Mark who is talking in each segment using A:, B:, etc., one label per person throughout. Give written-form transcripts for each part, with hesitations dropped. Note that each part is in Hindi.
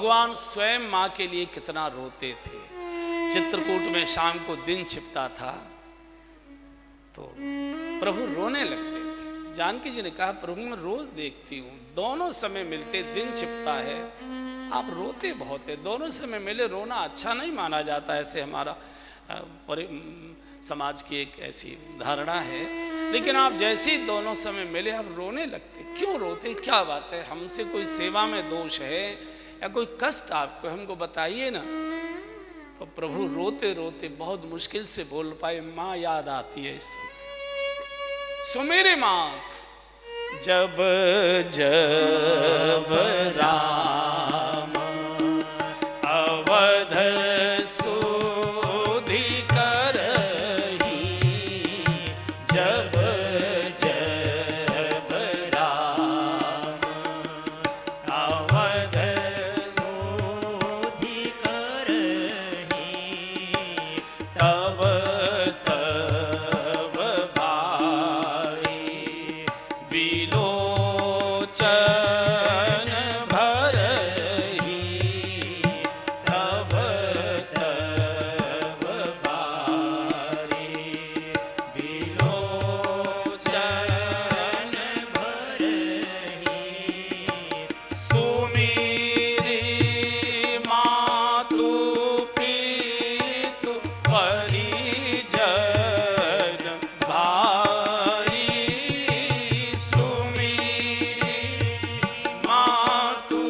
A: भगवान स्वयं माँ के लिए कितना रोते थे। चित्रकूट में शाम को दिन छिपता था तो प्रभु रोने लगते थे। जानकी जी ने कहा, प्रभु मैं रोज देखती हूँ, दोनों समय मिलते दिन छिपता है, आप रोते बहुत है। दोनों समय मिले रोना अच्छा नहीं माना जाता, ऐसे हमारा समाज की एक ऐसी धारणा है। लेकिन आप जैसे ही दोनों समय मिले आप रोने लगते, क्यों रोते, क्या बात है? हमसे कोई सेवा में दोष है या कोई कष्ट आपको, हमको बताइए ना। तो प्रभु रोते रोते बहुत मुश्किल से बोल पाए, माँ याद आती है इस समय। सुमेरे मात जब जब राम अवध सुधि करही, जब जब राम अवध सुधि करही, तब तब भाई बिलोचन भरही, तब तब भाई बिलोचन भरही। सुमिरि मातु पितु परिजन भाई, सुमिरि मातु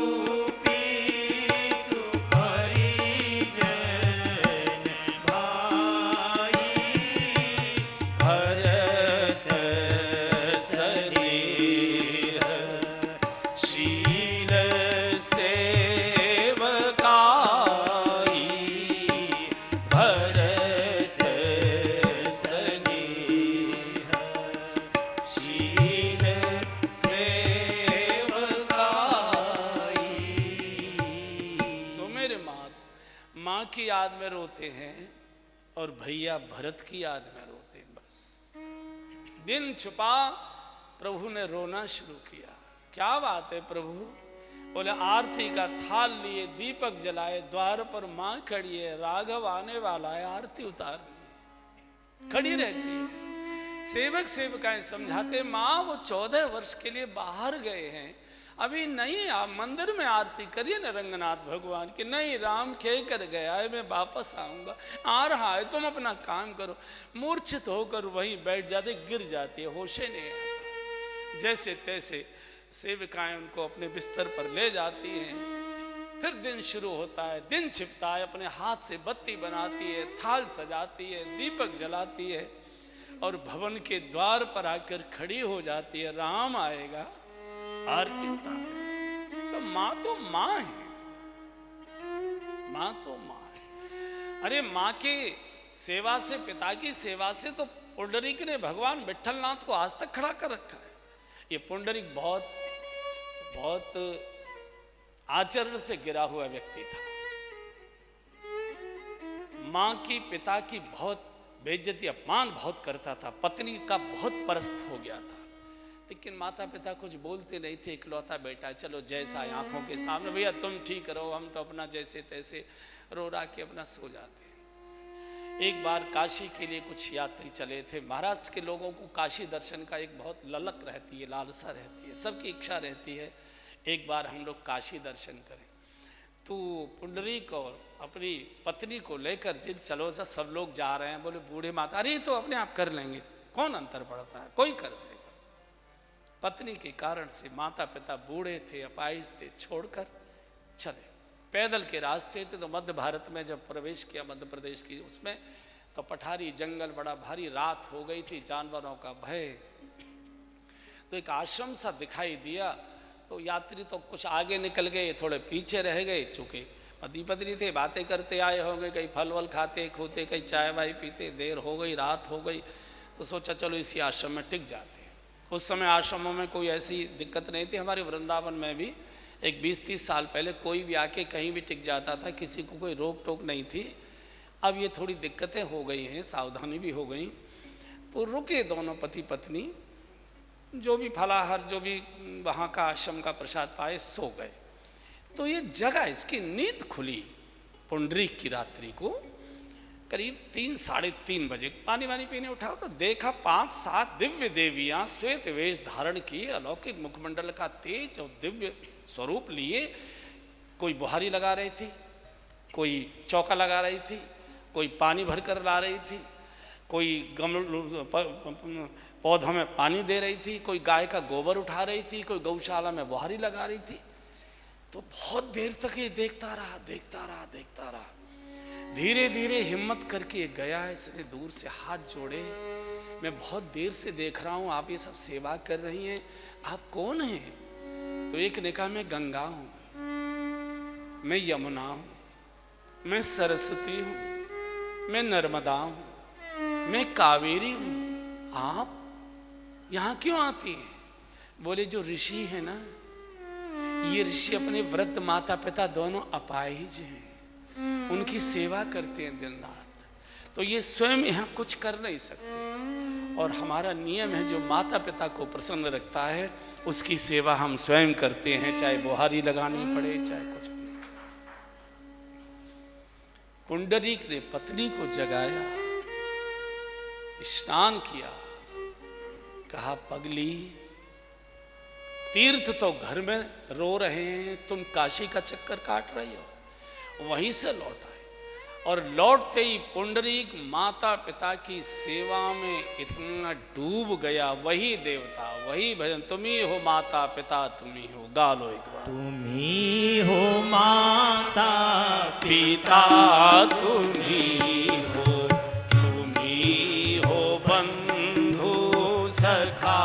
A: पितु परिजन भाई, भरत सनेह शील सेवकाई, भरत सनेह शील सेवकाई। सुमेर मात, माँ की याद में रोते हैं और भैया भरत की याद में रोते हैं। बस दिन छुपा, प्रभु ने रोना शुरू किया। क्या बात है प्रभु? बोले आरती का थाल लिए, दीपक जलाए, द्वार पर माँ खड़ी है, राघव आने वाला है, आरती उतार खड़ी रहती है। सेवक सेवकाएं समझाते, माँ वो 14 वर्ष के लिए बाहर गए हैं, अभी नहीं, आप मंदिर में आरती करिए ना रंगनाथ भगवान की। नहीं, राम कह कर गया है मैं वापस आऊंगा, आ रहा है, तुम अपना काम करो। मूर्छित होकर वहीं बैठ जाते, गिर जाती है, होशे नहीं आता। जैसे तैसे सेविकाएं उनको अपने बिस्तर पर ले जाती हैं। फिर दिन शुरू होता है, दिन छिपता है, अपने हाथ से बत्ती बनाती है, थाल सजाती है, दीपक जलाती है और भवन के द्वार पर आकर खड़ी हो जाती है, राम आएगा, आरती उतारे। तो माँ है, माँ तो माँ है। अरे माँ की सेवा से, पिता की सेवा से तो पुंडरीक ने भगवान विट्ठलनाथ को आज तक खड़ा कर रखा है। ये पुंडरीक बहुत बहुत आचरण से गिरा हुआ व्यक्ति था। माँ की, पिता की बहुत बेइज्जती, अपमान बहुत करता था, पत्नी का बहुत परस्त हो गया था। लेकिन माता पिता कुछ बोलते नहीं थे, इकलौता बेटा, चलो जैसा है आंखों के सामने, भैया तुम ठीक रहो, हम तो अपना जैसे तैसे रो रा के अपना सो जाते हैं। एक बार काशी के लिए कुछ यात्री चले थे। महाराष्ट्र के लोगों को काशी दर्शन का एक बहुत ललक रहती है, लालसा रहती है, सबकी इच्छा रहती है एक बार हम लोग काशी दर्शन करें। तो पुंडरीक और अपनी पत्नी को लेकर जिन चलो सा सब लोग जा रहे हैं। बोले बूढ़े माता, अरे तो अपने आप कर लेंगे, कौन अंतर पड़ता है, कोई कर लेगा। पत्नी के कारण से माता पिता बूढ़े थे, अपाहिज थे, छोड़कर चले। पैदल के रास्ते थे। तो मध्य भारत में जब प्रवेश किया, मध्य प्रदेश की उसमें, तो पठारी जंगल, बड़ा भारी रात हो गई थी, जानवरों का भय। तो एक आश्रम सा दिखाई दिया। तो यात्री तो कुछ आगे निकल गए, थोड़े पीछे रह गए, चूँकि पति पत्नी थे, बातें करते आए होंगे, कहीं फल वल खाते खूते, कहीं चाय वाय पीते, देर हो गई, रात हो गई। तो सोचा चलो इसी आश्रम में टिक जाते हैं। उस समय आश्रमों में कोई ऐसी दिक्कत नहीं थी। हमारे वृंदावन में भी एक 20-30 साल पहले कोई भी आके कहीं भी टिक जाता था, किसी को कोई रोक टोक नहीं थी। अब ये थोड़ी दिक्कतें हो गई हैं, सावधानी भी हो गई। तो रुके दोनों पति पत्नी, जो भी फलाहार, जो भी वहाँ का आश्रम का प्रसाद पाए, सो गए। तो ये जगह, इसकी नींद खुली पुंडरीक की रात्रि को करीब 3-3:30 बजे। पानी वानी पीने उठाओ तो देखा 5-7 दिव्य देवियां श्वेत वेश धारण किए, अलौकिक मुखमंडल का तेज और दिव्य स्वरूप लिए, कोई बुहारी लगा रही थी, कोई चौका लगा रही थी, कोई पानी भर कर ला रही थी, कोई पौधों में पानी दे रही थी, कोई गाय का गोबर उठा रही थी, कोई गौशाला में बुहारी लगा रही थी। तो बहुत देर तक ये देखता रहा। धीरे धीरे हिम्मत करके गया, इसने दूर से हाथ जोड़े, मैं बहुत देर से देख रहा हूँ आप ये सब सेवा कर रही हैं, आप कौन हैं? तो एक ने कहा मैं गंगा हूँ, मैं यमुना हूँ, मैं सरस्वती हूँ, मैं नर्मदा हूँ, मैं कावेरी हूँ, आप यहाँ क्यों आती हैं? बोले जो ऋषि है ना, ये ऋषि अपने वृद्ध माता पिता दोनों अपाहिज हैं, उनकी सेवा करते हैं दिन रात, तो ये स्वयं यहाँ कुछ कर नहीं सकते, और हमारा नियम है जो माता पिता को प्रसन्न रखता है उसकी सेवा हम स्वयं करते हैं, चाहे बुहारी लगानी पड़े चाहे कुछ भी। पुंडरीक ने पत्नी को जगाया, स्नान किया, कहा पगली तीर्थ तो घर में रो रहे हैं, तुम काशी का चक्कर काट रही हो। वहीं से लौट आए और लौटते ही पुंडरीक माता पिता की सेवा में इतना डूब गया, वही देवता वही भजन, तुम ही हो माता पिता, तुम ही हो, गा लो एक बार।
B: तुम ही हो माता
A: पिता तुम ही हो बंधु सखा,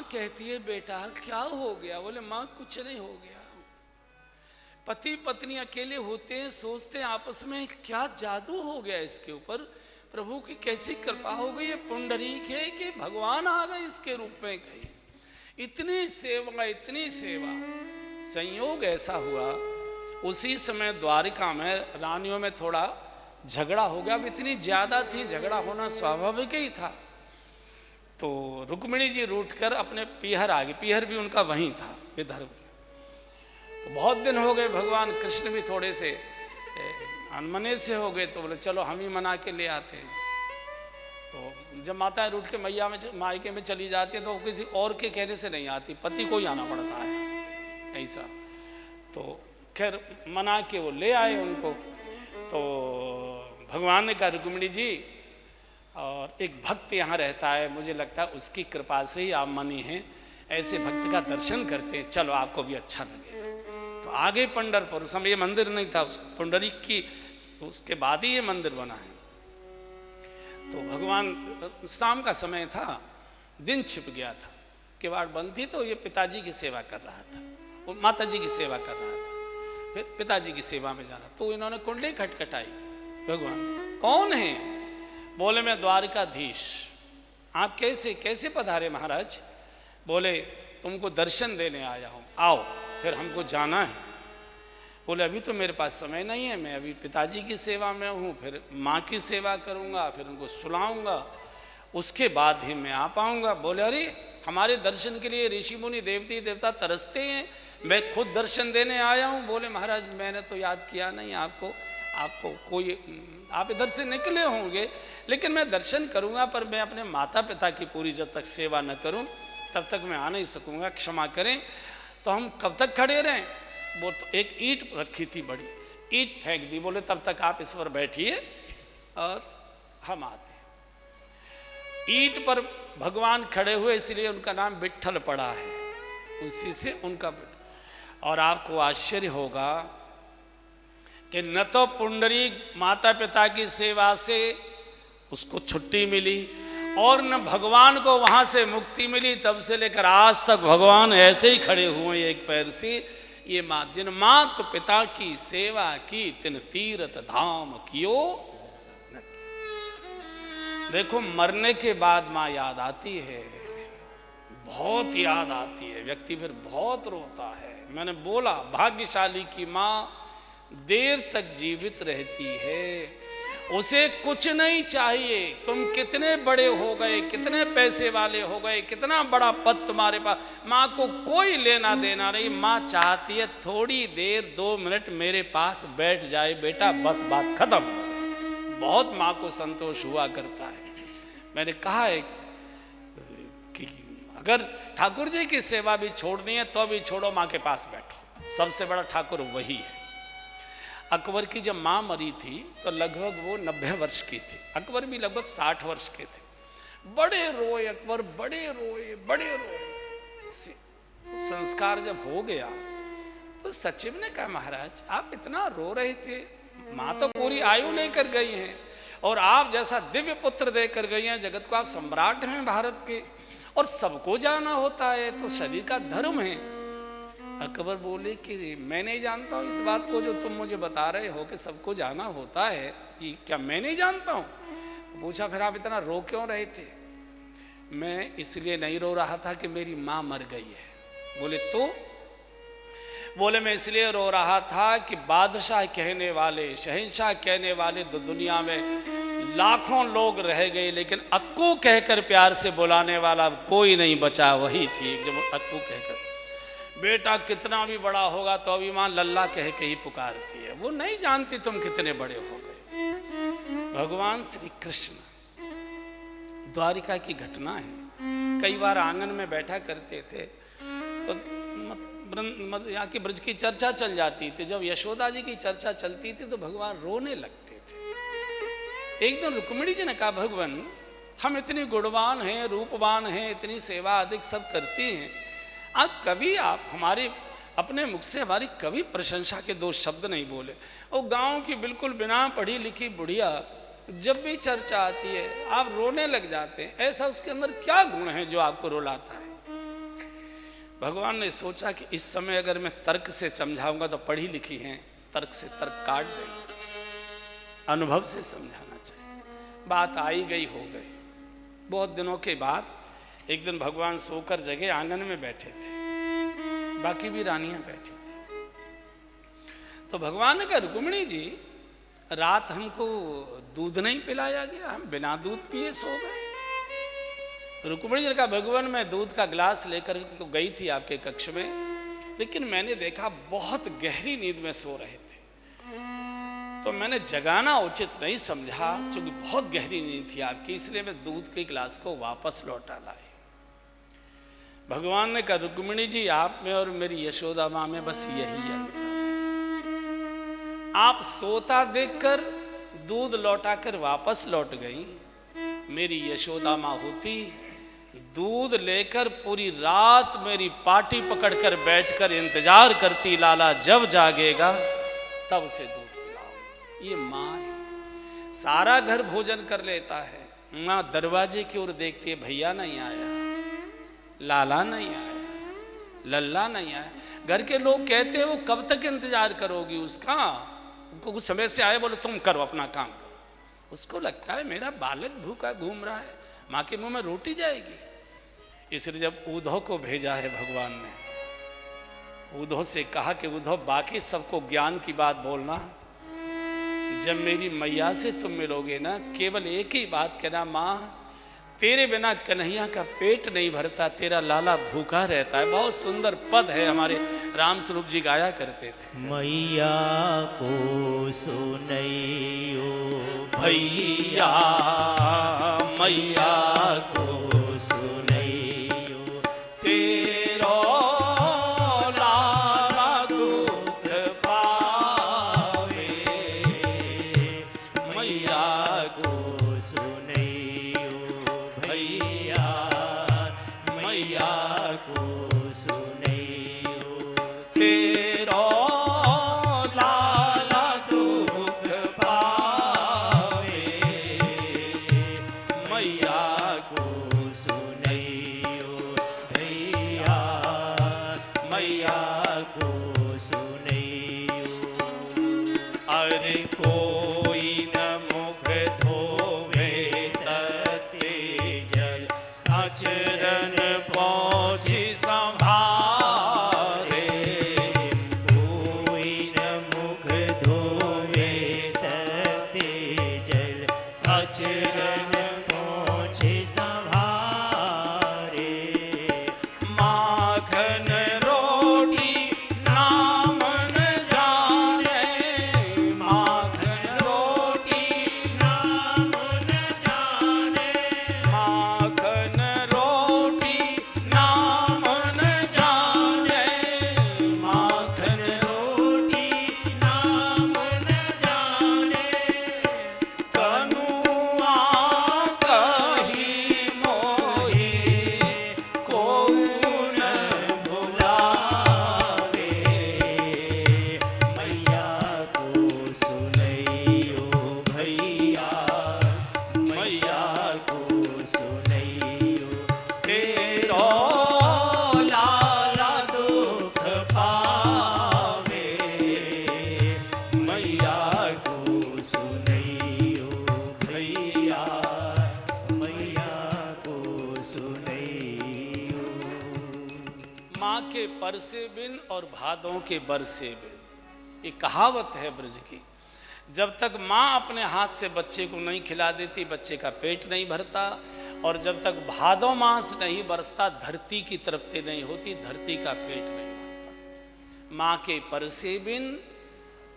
A: कहती है बेटा क्या हो गया? बोले माँ कुछ नहीं हो गया, पति पत्नी अकेले होते हैं, सोचते हैं आपस में क्या जादू हो गया इसके ऊपर, प्रभु की कैसी कृपा हो गई, ये पुंडरीक है कि भगवान आ गए इसके रूप में कहीं। इतनी सेवा, संयोग ऐसा हुआ उसी समय द्वारिका में रानियों में थोड़ा झगड़ा हो गया। अब इतनी ज्यादा थी, झगड़ा होना स्वाभाविक ही था। तो रुक्मिणी जी रूठकर अपने पीहर आ गई, पीहर भी उनका वहीं था विदर्भ के। तो बहुत दिन हो गए, भगवान कृष्ण भी थोड़े से अनमने से हो गए, तो बोले चलो हम ही मना के ले आते हैं। तो जब माताएं रूठ के मायके में चली जाती है तो किसी और के कहने से नहीं आती, पति को ही आना पड़ता है ऐसा। तो खैर मना के वो ले आए उनको। तो भगवान ने कहा रुक्मिणी जी, और एक भक्त यहाँ रहता है, मुझे लगता है उसकी कृपा से ही आप मनी हैं, ऐसे भक्त का दर्शन करते हैं, चलो आपको भी अच्छा लगे। तो आगे पंढरपुर, उस समय ये मंदिर नहीं था, पुंडरीक की उसके बाद ही ये मंदिर बना है। तो भगवान, शाम का समय था, दिन छिप गया था, किवाड़ बंद थी, तो ये पिताजी की सेवा कर रहा था, वो माता जी की सेवा कर रहा था, फिर पिताजी की सेवा में जाना। तो इन्होंने कुंडली खटखटाई, भगवान कौन है? बोले मैं द्वारिकाधीश। आप कैसे पधारे महाराज? बोले तुमको दर्शन देने आया हूँ, आओ, फिर हमको जाना है। बोले अभी तो मेरे पास समय नहीं है, मैं अभी पिताजी की सेवा में हूँ, फिर माँ की सेवा करूँगा, फिर उनको सुलाऊँगा, उसके बाद ही मैं आ पाऊँगा। बोले अरे हमारे दर्शन के लिए ऋषि मुनि देवती देवता तरसते हैं, मैं खुद दर्शन देने आया हूँ। बोले महाराज मैंने तो याद किया नहीं आपको कोई, आप इधर से निकले होंगे, लेकिन मैं दर्शन करूंगा, पर मैं अपने माता पिता की पूरी जब तक सेवा न करूं तब तक मैं आ नहीं सकूंगा, क्षमा करें। तो हम कब तक खड़े रहें? वो तो एक ईंट रखी थी, बड़ी ईंट फेंक दी, बोले तब तक आप इस पर बैठिए और हम आते हैं। ईंट पर भगवान खड़े हुए, इसलिए उनका नाम विट्ठल पड़ा है, उसी से उनका। और आपको आश्चर्य होगा कि न तो पुंडरीक माता पिता की सेवा से उसको छुट्टी मिली और न भगवान को वहां से मुक्ति मिली। तब से लेकर आज तक भगवान ऐसे ही खड़े हुए एक पैर से। ये जिन मात पिता की सेवा की तिन तीर्थ धाम कियो। देखो मरने के बाद माँ याद आती है, बहुत याद आती है, व्यक्ति फिर बहुत रोता है। मैंने बोला भाग्यशाली की माँ देर तक जीवित रहती है, उसे कुछ नहीं चाहिए। तुम कितने बड़े हो गए, कितने पैसे वाले हो गए, कितना बड़ा पद तुम्हारे पास, माँ को कोई लेना देना नहीं। माँ चाहती है थोड़ी देर 2 मिनट मेरे पास बैठ जाए बेटा, बस बात खत्म। बहुत माँ को संतोष हुआ करता है। मैंने कहा है कि अगर ठाकुर जी की सेवा भी छोड़नी है तो भी छोड़ो, माँ के पास बैठो, सबसे बड़ा ठाकुर वही है। अकबर की जब माँ मरी थी तो लगभग वो 90 वर्ष की थी, अकबर भी लगभग 60 वर्ष के थे। बड़े रोए अकबर, बड़े रोए। संस्कार जब हो गया तो सचिव ने कहा महाराज आप इतना रो रहे थे, माँ तो पूरी आयु लेकर गई हैं और आप जैसा दिव्य पुत्र देकर गई हैं, जगत को आप सम्राट हैं भारत के और सबको जाना होता है, तो सभी का धर्म है। अकबर बोले कि मैं नहीं जानता हूँ इस बात को जो तुम मुझे बता रहे हो कि सबको जाना होता है, ये क्या मैं नहीं जानता हूँ? पूछा फिर आप इतना रो क्यों रहे थे? मैं इसलिए नहीं रो रहा था कि मेरी माँ मर गई है। बोले तो? बोले मैं इसलिए रो रहा था कि बादशाह कहने वाले, शहंशाह कहने वाले तो दुनिया में लाखों लोग रह गए, लेकिन अक्कू कहकर प्यार से बुलाने वाला कोई नहीं बचा, वही थी जब अक्कू कहकर। बेटा कितना भी बड़ा होगा तो अभी माँ लल्ला कह के ही पुकारती है, वो नहीं जानती तुम कितने बड़े हो गए। भगवान श्री कृष्ण द्वारिका की घटना है। कई बार आंगन में बैठा करते थे तो यहाँ की ब्रज की चर्चा चल जाती थी। जब यशोदा जी की चर्चा चलती थी तो भगवान रोने लगते थे। एक दिन रुक्मिणी जी ने कहा भगवान हम इतनी गुणवान हैं, रूपवान हैं, इतनी सेवा अधिक सब करती हैं, आप कभी आप हमारे अपने मुख से हमारी कभी प्रशंसा के 2 शब्द नहीं बोले। और गांव की बिल्कुल बिना पढ़ी लिखी बुढ़िया जब भी चर्चा आती है आप रोने लग जाते हैं, ऐसा उसके अंदर क्या गुण है जो आपको रुलाता है? भगवान ने सोचा कि इस समय अगर मैं तर्क से समझाऊंगा तो पढ़ी लिखी हैं, तर्क से तर्क काट देंगे, अनुभव से समझाना चाहिए। बात आई गई हो गई। बहुत दिनों के बाद एक दिन भगवान सोकर जगह आंगन में बैठे थे, बाकी भी रानियां बैठी थी। तो भगवान ने कहा रुक्मिणी जी रात हमको दूध नहीं पिलाया गया, हम बिना दूध पिए सो गए। रुक्मिणी जी ने कहा भगवान मैं दूध का गिलास लेकर तो गई थी आपके कक्ष में, लेकिन मैंने देखा बहुत गहरी नींद में सो रहे थे, तो मैंने जगाना उचित नहीं समझा, क्योंकि बहुत गहरी नींद थी आपकी, इसलिए मैं दूध के गिलास को वापस लौटा लाई। भगवान ने कहा रुक्मिणी जी आप में और मेरी यशोदा माँ में बस यही अंतर है। आप सोता देखकर दूध लौटाकर वापस लौट गई, मेरी यशोदा माँ होती दूध लेकर पूरी रात मेरी पाटी पकड़कर बैठकर इंतजार करती, लाला जब जागेगा तब उसे दूध पिलाओ। ये माँ है। सारा घर भोजन कर लेता है, माँ दरवाजे की ओर देखती है, भैया नहीं आया, लाला नहीं आया, लल्ला नहीं आया। घर के लोग कहते हैं वो कब तक इंतजार करोगी उसका, कुछ समय से आए, बोले तुम करो अपना काम करो। उसको लगता है मेरा बालक भूखा घूम रहा है, माँ के मुंह में रोटी जाएगी। इसलिए जब उद्धव को भेजा है भगवान ने, उद्धव से कहा कि उद्धव बाकी सबको ज्ञान की बात बोलना, जब मेरी मैया से तुम मिलोगे ना केवल एक ही बात कहना, माँ तेरे बिना कन्हैया का पेट नहीं भरता, तेरा लाला भूखा रहता है। बहुत सुंदर पद है, हमारे राम स्वरूप जी गाया करते थे।
B: मैया को सुनैयो
A: भैया मैया
B: को सुनैयो,
A: तेरो लाला दुख पावे, मैया
B: को सुनैयो
A: भैया
B: मैया को सुनैयो,
A: तेरो लाला दुख पावे,
B: मैया को सुनैयो भैया मैया को सुनैयो।
A: अरे कोई न मुख धो
B: चरण पोछे संभारे, माखन रोटी नाम न जाने, माखन रोटी नाम न जाने,
A: माखन रोटी नाम न जाने,
B: माखन रोटी नाम न जाने,
A: कनुआ कही मोही
B: कोई न बुलावे, मैया को सुनैयो भैया, मैया को सुनैयो, तेरो लाला दुख पावे, मैया को सुनैयो भैया, मैया को सुनैयो।
A: माँ के पर से बिन और भादों के बर से बिन, ये कहावत है ब्रज की। जब तक माँ अपने हाथ से बच्चे को नहीं खिला देती बच्चे का पेट नहीं भरता, और जब तक भादों मास नहीं बरसता धरती की तृप्ति नहीं होती, धरती का पेट नहीं भरता। माँ के पर से बिन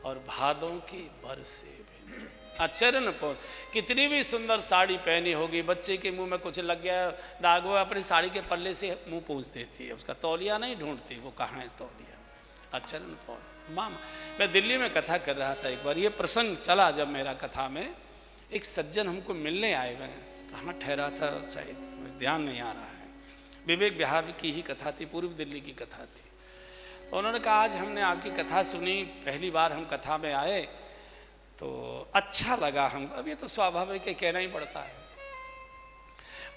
A: और भादों के बर से बिन। चरण पर कितनी भी सुंदर साड़ी पहनी होगी, बच्चे के मुंह में कुछ लग गया दाग हुआ, अपनी साड़ी के पल्ले से मुंह पूछ देती है, उसका तौलिया नहीं ढूंढती, वो कहाँ है तौलिया। चरण पर माँ, मैं दिल्ली में कथा कर रहा था एक बार, ये प्रसंग चला जब मेरा कथा में, एक सज्जन हमको मिलने आए हुए, कहाँ ठहरा था शायद ध्यान नहीं आ रहा है, विवेक विहार की ही कथा थी, पूर्व दिल्ली की कथा थी। तो उन्होंने कहा आज हमने आपकी कथा सुनी, पहली बार हम कथा में आए तो अच्छा लगा हमको। अब ये तो स्वाभाविक है, कहना ही पड़ता है।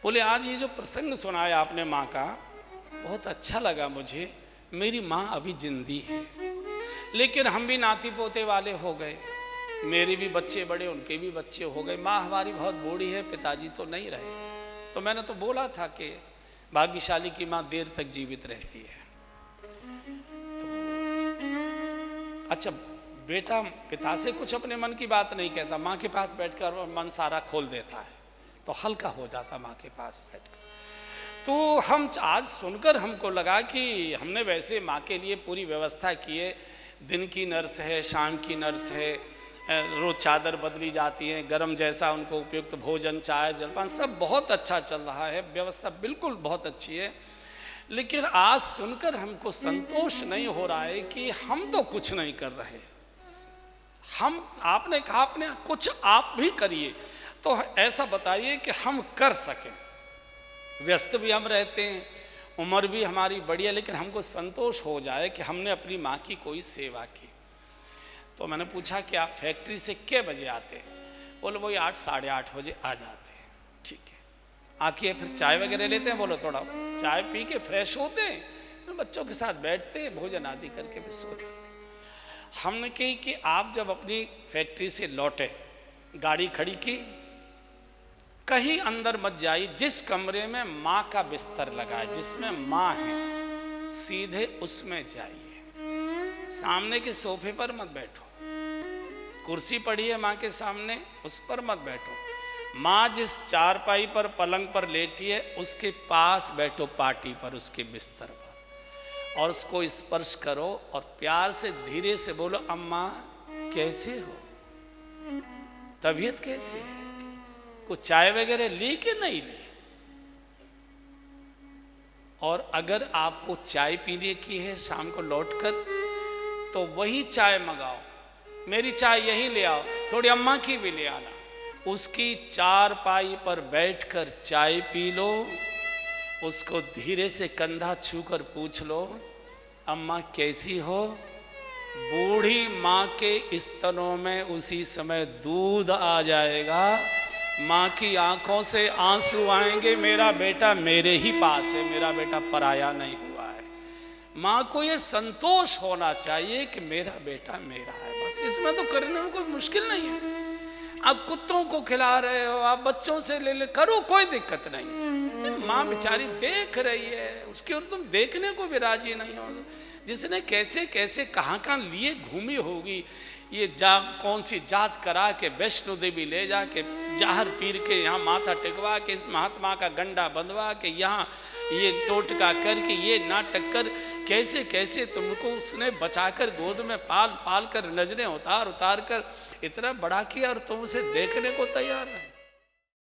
A: बोले आज ये जो प्रसंग सुनाया आपने माँ का, बहुत अच्छा लगा मुझे। मेरी माँ अभी जिंदी है, लेकिन हम भी नाती पोते वाले हो गए, मेरे भी बच्चे बड़े, उनके भी बच्चे हो गए। माँ हमारी बहुत बूढ़ी है, पिताजी तो नहीं रहे। तो मैंने तो बोला था कि भाग्यशाली की माँ देर तक जीवित रहती है। तो अच्छा, बेटा पिता से कुछ अपने मन की बात नहीं कहता, माँ के पास बैठकर मन सारा खोल देता है, तो हल्का हो जाता माँ के पास बैठकर। तो हम आज सुनकर हमको लगा कि हमने वैसे माँ के लिए पूरी व्यवस्था की है, दिन की नर्स है, शाम की नर्स है, रोज चादर बदली जाती है, गरम जैसा उनको उपयुक्त भोजन, चाय, जलपान सब बहुत अच्छा चल रहा है, व्यवस्था बिल्कुल बहुत अच्छी है। लेकिन आज सुनकर हमको संतोष नहीं हो रहा है कि हम तो कुछ नहीं कर रहे। हम, आपने कहा आपने कुछ आप भी करिए, तो ऐसा बताइए कि हम कर सकें। व्यस्त भी हम रहते हैं, उम्र भी हमारी बड़ी है, लेकिन हमको संतोष हो जाए कि हमने अपनी माँ की कोई सेवा की। तो मैंने पूछा कि आप फैक्ट्री से कितने बजे आते हैं? बोले वही 8 साढ़े 8 बजे आ जाते हैं। ठीक है, आके फिर चाय वगैरह लेते हैं? बोलो थोड़ा चाय पी के फ्रेश होते हैं, फिर बच्चों के साथ बैठते हैं, भोजन आदि करके फिर सोते। हमने कही कि आप जब अपनी फैक्ट्री से लौटे, गाड़ी खड़ी की, कहीं अंदर मत जाइए, जिस कमरे में माँ का बिस्तर लगा है, जिसमें माँ है, सीधे उसमें जाइए। सामने के सोफे पर मत बैठो, कुर्सी पड़ी है माँ के सामने, उस पर मत बैठो। माँ जिस चारपाई पर पलंग पर लेटी है उसके पास बैठो, पाटी पर, उसके बिस्तर पर, और उसको स्पर्श करो और प्यार से धीरे से बोलो, अम्मा कैसे हो, तबीयत कैसी है, कुछ चाय वगैरह ली कि नहीं ली। और अगर आपको चाय पीने की है शाम को लौटकर, तो वही चाय मंगाओ, मेरी चाय यही ले आओ, थोड़ी अम्मा की भी ले आना। उसकी चारपाई पर बैठकर चाय पी लो, उसको धीरे से कंधा छूकर पूछ लो, अम्मा कैसी हो। बूढ़ी माँ के स्तनों में उसी समय दूध आ जाएगा, माँ की आंखों से आंसू आएंगे, मेरा बेटा मेरे ही पास है, मेरा बेटा पराया नहीं हुआ है। माँ को ये संतोष होना चाहिए कि मेरा बेटा मेरा है, बस। इसमें तो करने में कोई मुश्किल नहीं है। आप कुत्तों को खिला रहे हो, आप बच्चों से ले ले, करो, कोई दिक्कत नहीं। माँ बेचारी देख रही है, उसकी ओर तुम देखने को भी राजी नहीं हो। जिसने कैसे कैसे कहाँ कहाँ लिए घूमी होगी, ये जा कौन सी जात करा के वैष्णो देवी ले जाके जहर पीर के यहाँ माथा टिकवा के इस महात्मा का गंडा बंधवा के यहाँ ये टोटका करके ये नाटक कर कैसे कैसे तुमको उसने बचाकर गोद में पाल पाल कर नजरें उतार उतार कर इतना बड़ा किया और तुम उसे देखने को तैयार नहीं।